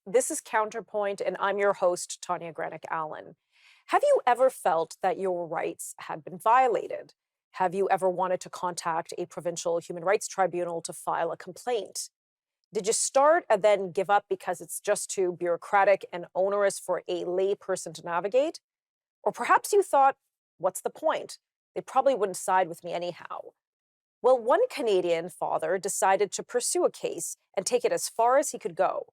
This is Counterpoint, and I'm your host, Tanya Granick-Allen. Have you ever felt that your rights had been violated? Have you ever wanted to contact a provincial human rights tribunal to file a complaint? Did you start and then give up because it's just too bureaucratic and onerous for a lay person to navigate? Or perhaps you thought, what's the point? They probably wouldn't side with me anyhow. Well, one Canadian father decided to pursue a case and take it as far as he could go.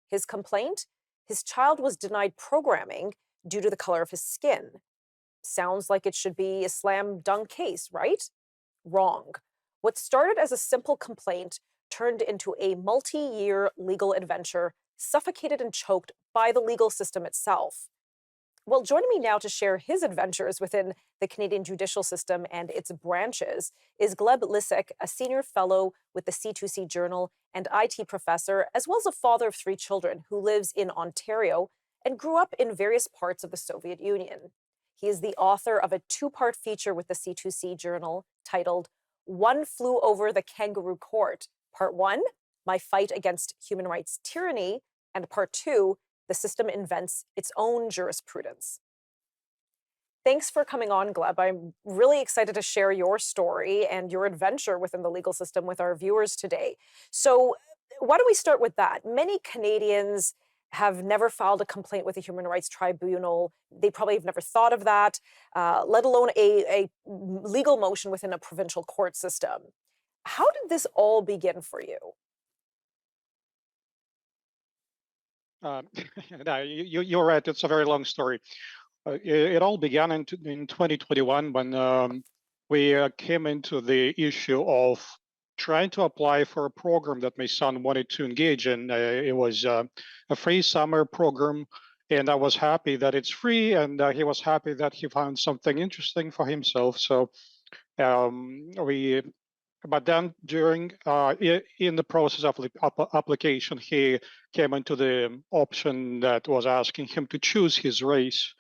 His complaint? His child was denied programming due to the color of his skin. Sounds like it should be a slam dunk case, right? Wrong. What started as a simple complaint turned into a multi year legal adventure, suffocated and choked by the legal system itself. Well, joining me now to share his adventures within the Canadian judicial system and its branches is Gleb Lisikh, a senior fellow with the C2C Journal and IT professor, as well as a father of three children who lives in Ontario and grew up in various parts of the Soviet Union. He is the author of a two-part feature with the C2C Journal titled One Flew Over the Kangaroo Court. Part 1, My Fight Against Human Rights Tyranny, and Part 2, The System Invents Its Own Jurisprudence. Thanks for coming on, Gleb. I'm really excited to share your story and your adventure within the legal system with our viewers today. So, why don't we start with that? Many Canadians have never filed a complaint with a human rights tribunal. They probably have never thought of that, let alone a legal motion within a provincial court system. How did this all begin for you? Uh, no, you're right. It's a very long story. It all began in 2021 when we came into the issue of trying to apply for a program that my son wanted to engage in. It was a free summer program, and I was happy that it's free, and he was happy that he found something interesting for himself. So we but then during in the process of the application, he came into the option that was asking him to choose his race,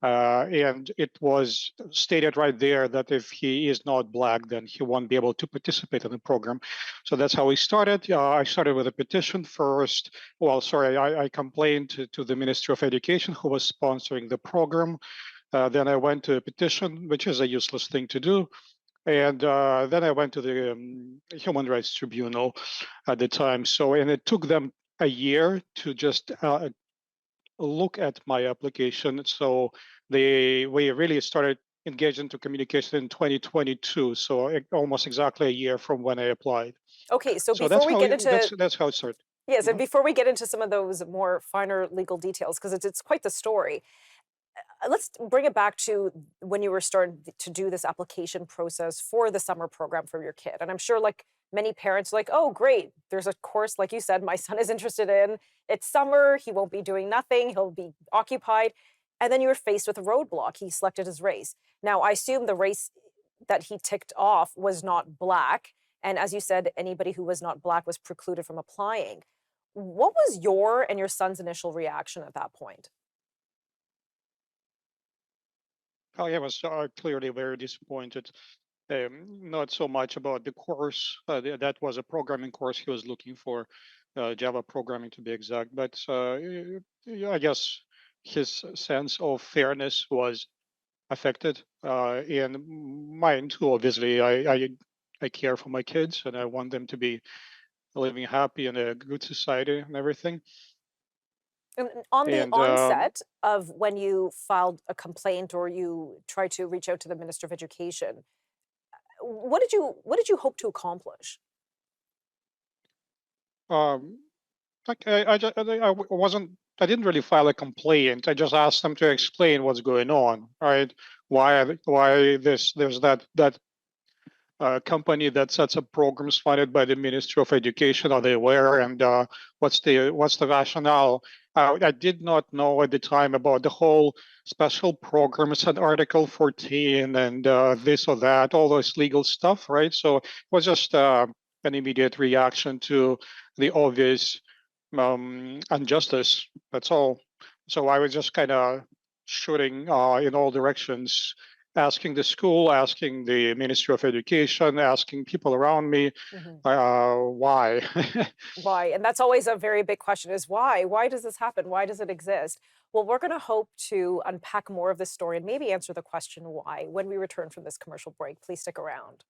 and it was stated right there that if he is not black, then he won't be able to participate in the program. So that's how we started. I started with a petition first. Well, sorry, I complained to the Ministry of Education, who was sponsoring the program. Then I went to a petition, which is a useless thing to do. And then I went to the Human Rights Tribunal at the time. So, and it took them a year to just look at my application. So we really started engaging into communication in 2022. So almost exactly a year from when I applied. Okay, so So before that's we how get into that's how it started. yes, and Mhm. before we get into some of those more finer legal details, because it's quite the story. Let's bring it back to when you were starting to do this application process for the summer program for your kid. And I'm sure, like many parents, like, oh, great, there's a course, like you said, my son is interested in. It's summer, he won't be doing nothing, he'll be occupied. And then you were faced with a roadblock. He selected his race. Now, I assume the race that he ticked off was not black. And as you said, anybody who was not black was precluded from applying. What was your and your son's initial reaction at that point? Oh, yeah, I was clearly very disappointed. Not so much about the course. That was a programming course he was looking for, Java programming to be exact. But yeah, I guess his sense of fairness was affected, and mine too. Obviously, I care for my kids, and I want them to be living happy in a good society and everything. And on the And onset of when you filed a complaint or you tried to reach out to the Minister of Education, what did you hope to accomplish? um, like wasn't. I didn't really file a complaint. I just asked them to explain what's going on, right? Why there's that company that sets up programs funded by the Ministry of Education? Are they aware? And what's the rationale? I did not know at the time about the whole special programs and Article 14 and this or that, all those legal stuff, right? So it was just an immediate reaction to the obvious injustice. That's all. So I was just kind of shooting in all directions asking the school, asking the Ministry of Education, asking people around me, Mhm. why? Why? And that's always a very big question is why? Why does this happen? Why does it exist? Well, we're going to hope to unpack more of this story and maybe answer the question why when we return from this commercial break. Please stick around.